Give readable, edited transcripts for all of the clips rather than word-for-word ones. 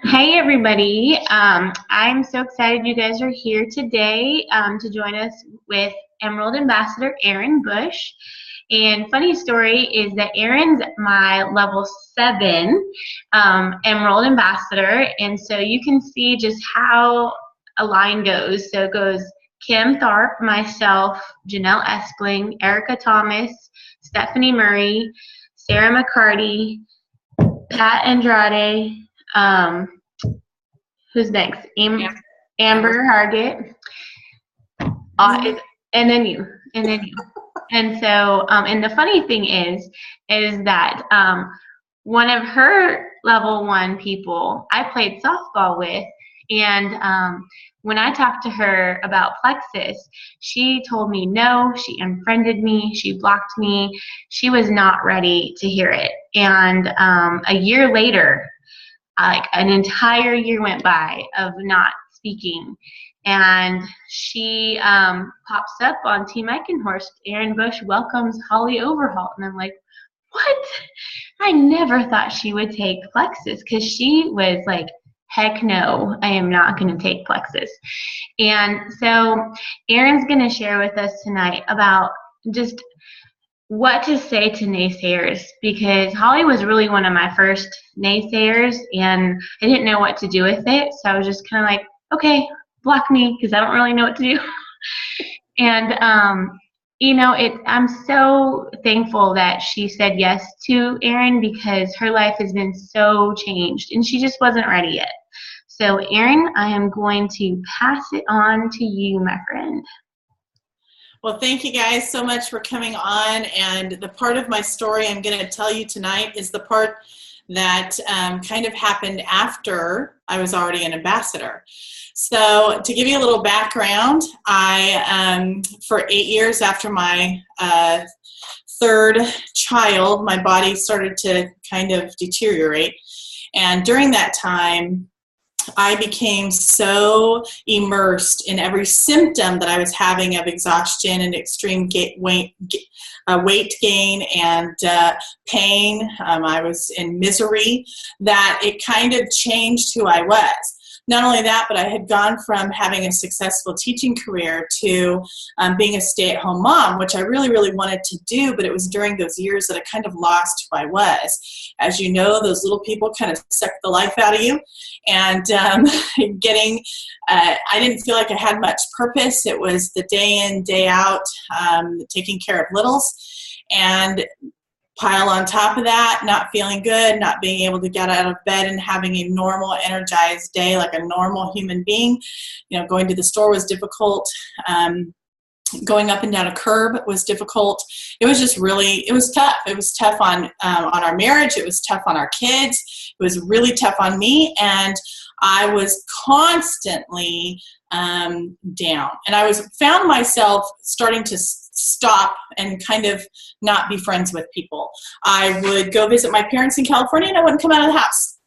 Hey everybody, I'm so excited you guys are here today to join us with Emerald Ambassador Erin Bush. And funny story is that Erin's my level 7 Emerald Ambassador, and so you can see just how a line goes. So it goes Kim Tharp, myself, Janelle Espling, Erica Thomas, Stephanie Murray, Sarah McCarty, Pat Andrade, who's next? Amber Hargett, and then you, and then you. And so, and the funny thing is that one of her level 1 people I played softball with, and when I talked to her about Plexus, she told me no, she unfriended me, she blocked me, she was not ready to hear it. And a year later, like an entire year went by of not speaking, and she pops up on Team Eichenhorst. Erin Bush welcomes Holly Overhaul, and I'm like, what? I never thought she would take Plexus, because she was like, heck no, I am not going to take Plexus. And so Erin's going to share with us tonight about just what to say to naysayers, because Holly was really one of my first naysayers, and I didn't know what to do with it. So I was just kind of like, okay, block me, because I don't really know what to do. And you know, I'm so thankful that she said yes to Erin, because her life has been so changed, and she just wasn't ready yet. So Erin, I am going to pass it on to you, my friend. Well, thank you guys so much for coming on. And the part of my story I'm going to tell you tonight is the part that kind of happened after I was already an ambassador. So to give you a little background, I, for 8 years after my third child, my body started to kind of deteriorate. And during that time, I became so immersed in every symptom that I was having of exhaustion and extreme weight gain and pain. I was in misery, that it kind of changed who I was. Not only that, but I had gone from having a successful teaching career to being a stay-at-home mom, which I really, really wanted to do, but it was during those years that I kind of lost who I was. As you know, those little people kind of suck the life out of you, and I didn't feel like I had much purpose. It was the day in, day out, taking care of littles, and pile on top of that, not feeling good, not being able to get out of bed and having a normal, energized day like a normal human being. You know, going to the store was difficult. Going up and down a curb was difficult. It was just really, it was tough. It was tough on our marriage. It was tough on our kids. It was really tough on me. And I was constantly down. And I found myself starting to stop and kind of not be friends with people. I would go visit my parents in California, and I wouldn't come out of the house.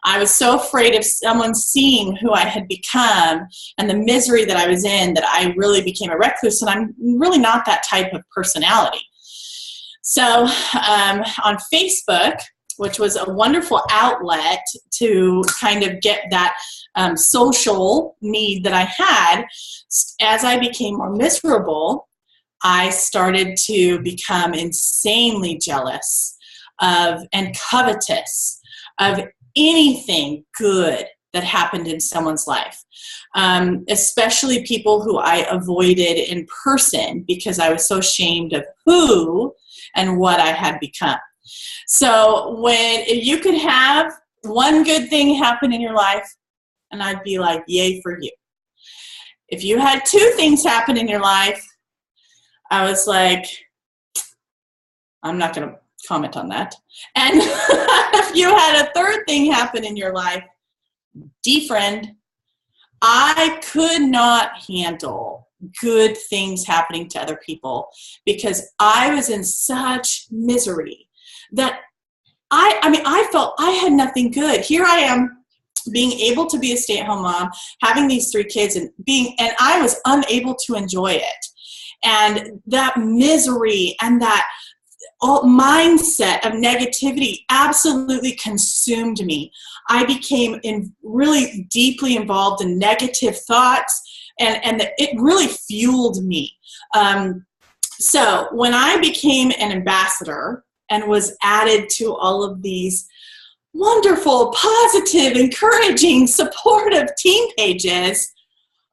I was so afraid of someone seeing who I had become and the misery that I was in, that I really became a recluse, and I'm really not that type of personality. So on Facebook, which was a wonderful outlet to kind of get that social need that I had, as I became more miserable, I started to become insanely jealous of and covetous of anything good that happened in someone's life, especially people who I avoided in person because I was so ashamed of who and what I had become. So if you could have one good thing happen in your life, and I'd be like, yay for you. If you had 2 things happen in your life, I was like, I'm not going to comment on that. And if you had a 3rd thing happen in your life, defriend. I could not handle good things happening to other people because I was in such misery that I felt I had nothing good. Here I am, being able to be a stay-at-home mom, having these 3 kids, and I was unable to enjoy it. And that misery and that mindset of negativity absolutely consumed me. I became really deeply involved in negative thoughts, and it really fueled me. So when I became an ambassador and was added to all of these wonderful, positive, encouraging, supportive team pages,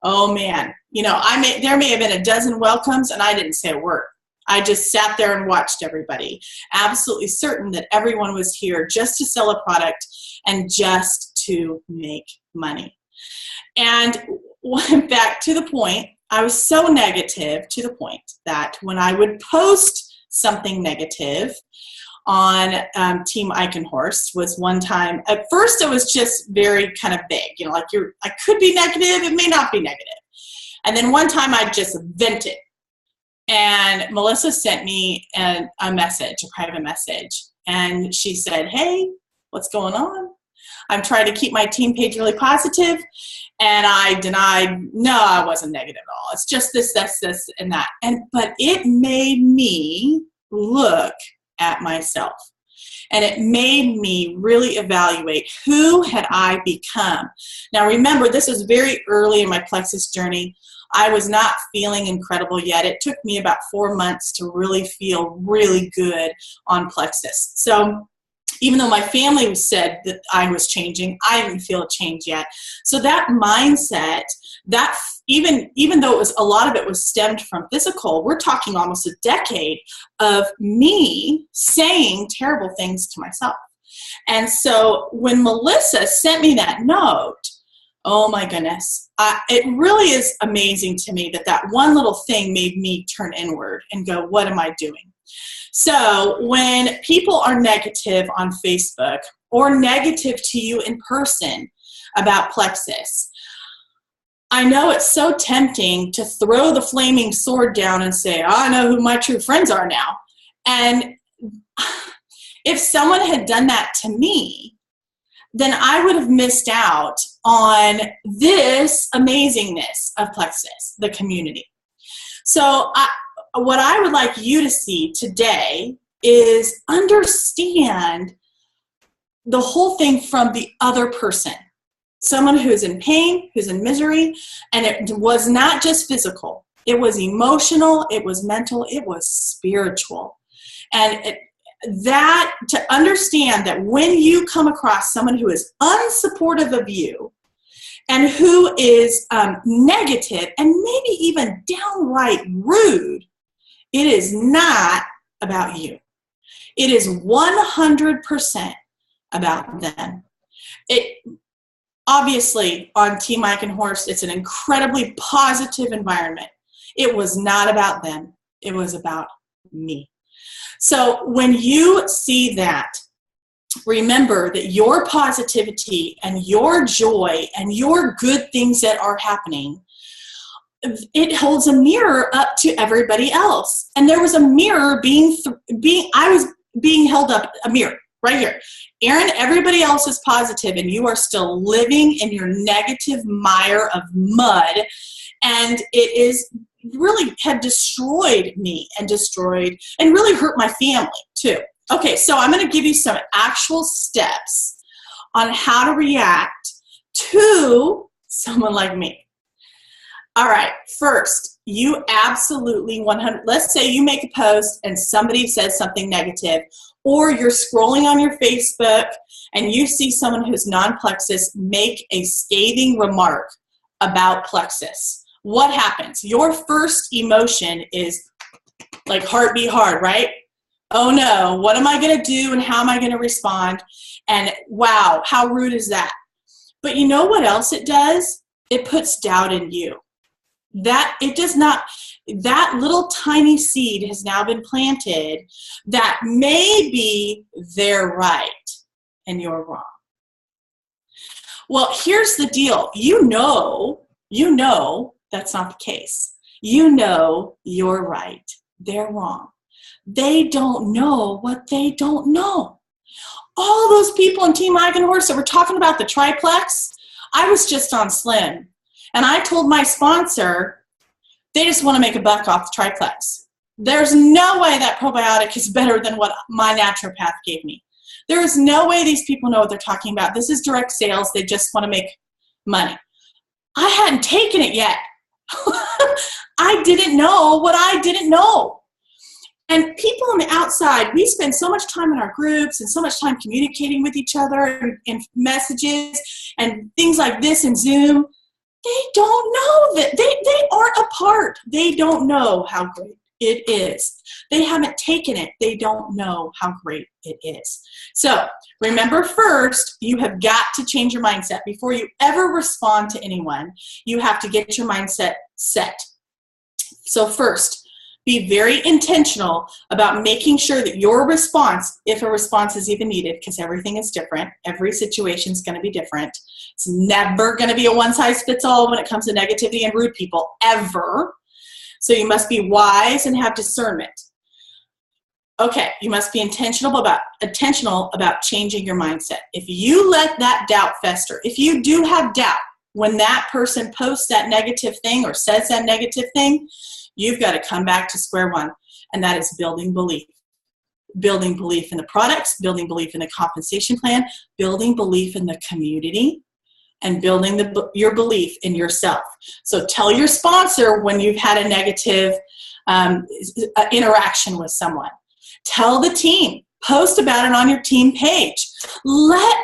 oh man, there may have been a dozen welcomes and I didn't say a word. I just sat there and watched everybody, absolutely certain that everyone was here just to sell a product and just to make money. And back to the point, I was so negative to the point that when I would post something negative on Team Eichenhorst was one time, at first it was just very kind of vague, like I could be negative, it may not be negative. And then one time I just vented. And Melissa sent me a message, a private message. And she said, hey, what's going on? I'm trying to keep my team page really positive. And I denied, no, I wasn't negative at all. It's just this, and that. But it made me look at myself. And it made me really evaluate who had I become. Now remember, this was very early in my Plexus journey. I was not feeling incredible yet. It took me about 4 months to really feel really good on Plexus. So even though my family said that I was changing, I didn't feel a change yet. So that mindset, that even though a lot of it was stemmed from physical, we're talking almost a decade of me saying terrible things to myself. And so when Melissa sent me that note, oh my goodness, it really is amazing to me that one little thing made me turn inward and go, what am I doing? So when people are negative on Facebook or negative to you in person about Plexus, I know it's so tempting to throw the flaming sword down and say, I know who my true friends are now. And if someone had done that to me, then I would have missed out on this amazingness of Plexus, the community. So what I would like you to see today is understand the whole thing from the other person. Someone who's in pain, who's in misery, and it was not just physical. It was emotional, it was mental, it was spiritual. And that to understand that when you come across someone who is unsupportive of you and who is negative and maybe even downright rude, it is not about you. It is 100% about them. Obviously, on Team Eichenhorst, it's an incredibly positive environment. It was not about them. It was about me. So when you see that, remember that your positivity and your joy and your good things that are happening, it holds a mirror up to everybody else. And there was a mirror I was being held up, a mirror right here. Erin, everybody else is positive and you are still living in your negative mire of mud. And it is really had destroyed me and really hurt my family too. Okay, so I'm going to give you some actual steps on how to react to someone like me. All right, first, you absolutely 100, let's say you make a post and somebody says something negative, or you're scrolling on your Facebook and you see someone who's non-Plexus make a scathing remark about Plexus. What happens? Your first emotion is like heart beat hard, right? Oh no, what am I going to do and how am I going to respond? And wow, how rude is that? But you know what else it does? It puts doubt in you. That little tiny seed has now been planted that maybe they're right and you're wrong. Well, here's the deal. You know that's not the case. You know you're right. They're wrong. They don't know what they don't know. All those people in Team Eichenhorst that were talking about the triplex, I was just on Slim. And I told my sponsor, they just want to make a buck off the triplex. there's no way that probiotic is better than what my naturopath gave me. There is no way these people know what they're talking about. This is direct sales. They just want to make money. I hadn't taken it yet. I didn't know what I didn't know. And people on the outside, we spend so much time in our groups and so much time communicating with each other in messages and things like this and Zoom. They don't know that. They aren't a part. They don't know how great it is. They haven't taken it. They don't know how great it is. So remember, first, you have got to change your mindset. Before you ever respond to anyone, you have to get your mindset set. So first, be very intentional about making sure that your response, if a response is even needed, because everything is different, every situation is going to be different. It's never going to be a one-size-fits-all when it comes to negativity and rude people, ever. So you must be wise and have discernment. Okay, you must be intentional about changing your mindset. If you let that doubt fester, if you do have doubt when that person posts that negative thing or says that negative thing, you've got to come back to square one, and that is building belief. Building belief in the products, building belief in the compensation plan, building belief in the community, and building your belief in yourself. So tell your sponsor when you've had a negative interaction with someone. Tell the team. Post about it on your team page. Let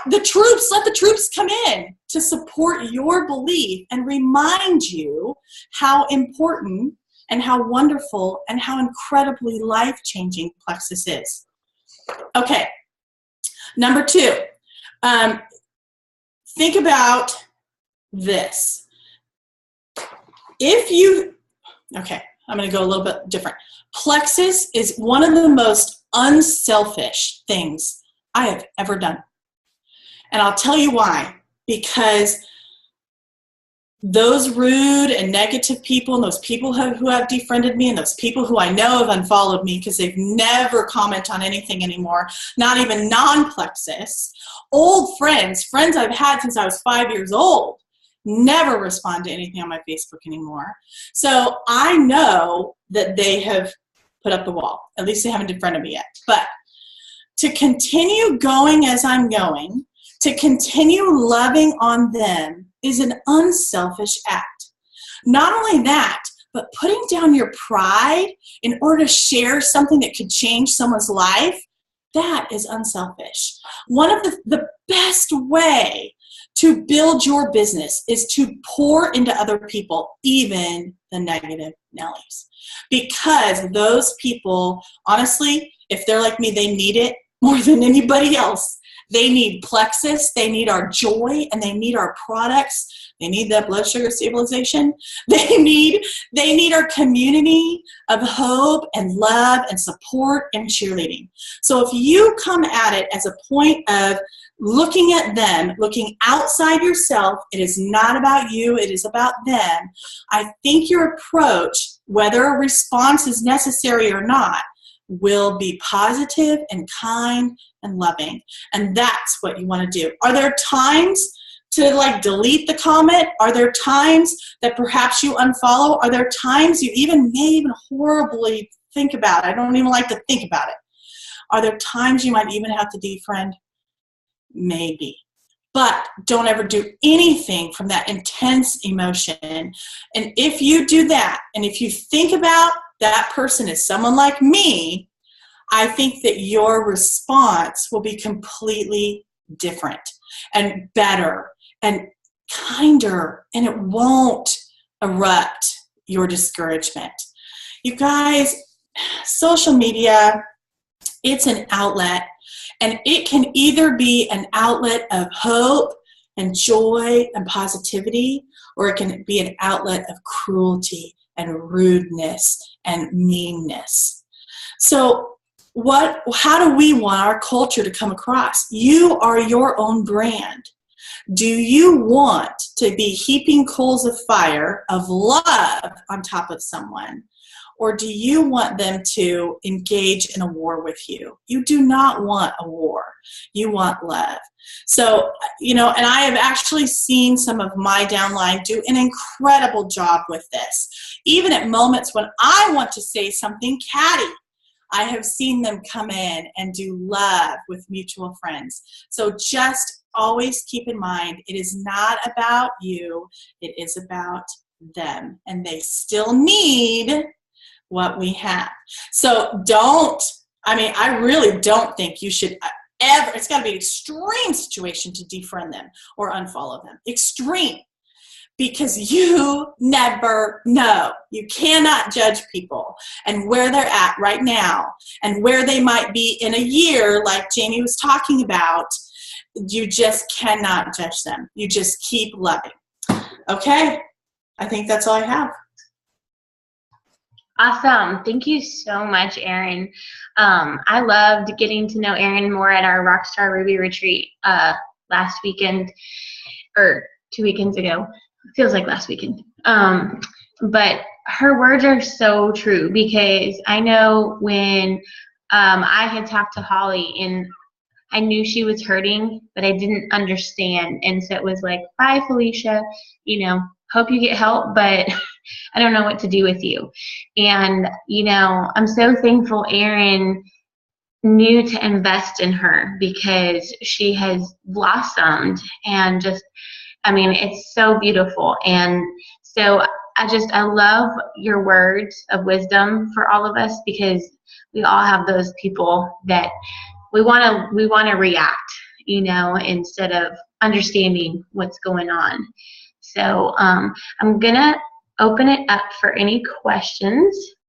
the troops come in to support your belief and remind you how important and how wonderful and how incredibly life-changing Plexus is. Okay, number 2. Think about this. I'm going to go a little bit different. Plexus is one of the most unselfish things I have ever done. And I'll tell you why. Because those rude and negative people, and those people who have defriended me, and those people who I know have unfollowed me because they've never comment on anything anymore, not even non-Plexus, old friends I've had since I was 5 years old, never respond to anything on my Facebook anymore. So I know that they have put up the wall. At least they haven't defriended me yet. But to continue going as I'm going, to continue loving on them is an unselfish act. Not only that, but putting down your pride in order to share something that could change someone's life, that is unselfish. One of the best way to build your business is to pour into other people, even the negative Nellies. Because those people, honestly, if they're like me, they need it more than anybody else. They need Plexus, they need our joy, and they need our products. They need that blood sugar stabilization. They need our community of hope and love and support and cheerleading. So if you come at it as a point of looking at them, looking outside yourself, it is not about you, it is about them. I think your approach, whether a response is necessary or not, will be positive and kind and loving. And that's what you want to do. Are there times to delete the comment? Are there times that perhaps you unfollow? Are there times you may even horribly think about it? I don't even like to think about it. Are there times you might even have to defriend? Maybe. But don't ever do anything from that intense emotion. And if you do that, and if you think about that person as someone like me, I think that your response will be completely different and better and kinder, and it won't erupt your discouragement. You guys, social media, it's an outlet, and it can either be an outlet of hope and joy and positivity, or it can be an outlet of cruelty and rudeness and meanness. So how do we want our culture to come across? You are your own brand. Do you want to be heaping coals of fire, of love on top of someone? or do you want them to engage in a war with you? You do not want a war. You want love. So, you know, and I have actually seen some of my downline do an incredible job with this. Even at moments when I want to say something catty, I have seen them come in and do love with mutual friends. So just always keep in mind, it is not about you, it is about them. And they still need what we have. So I really don't think you should ever, it's got to be an extreme situation to defriend them or unfollow them. Extreme. Because you never know. You cannot judge people and where they're at right now and where they might be in a year, like Jamie was talking about. You just cannot judge them. You just keep loving. Okay? I think that's all I have. Awesome. Thank you so much, Erin. I loved getting to know Erin more at our Rockstar Ruby retreat last weekend, or 2 weekends ago. Feels like last weekend. But her words are so true, because I know when I had talked to Holly and I knew she was hurting, but I didn't understand. And so it was like, bye, Felicia, you know, hope you get help, but I don't know what to do with you. And, you know, I'm so thankful Erin knew to invest in her, because she has blossomed and just, I mean, it's so beautiful. And so I love your words of wisdom for all of us, because we all have those people that we want to react, you know, instead of understanding what's going on. So I'm going to open it up for any questions.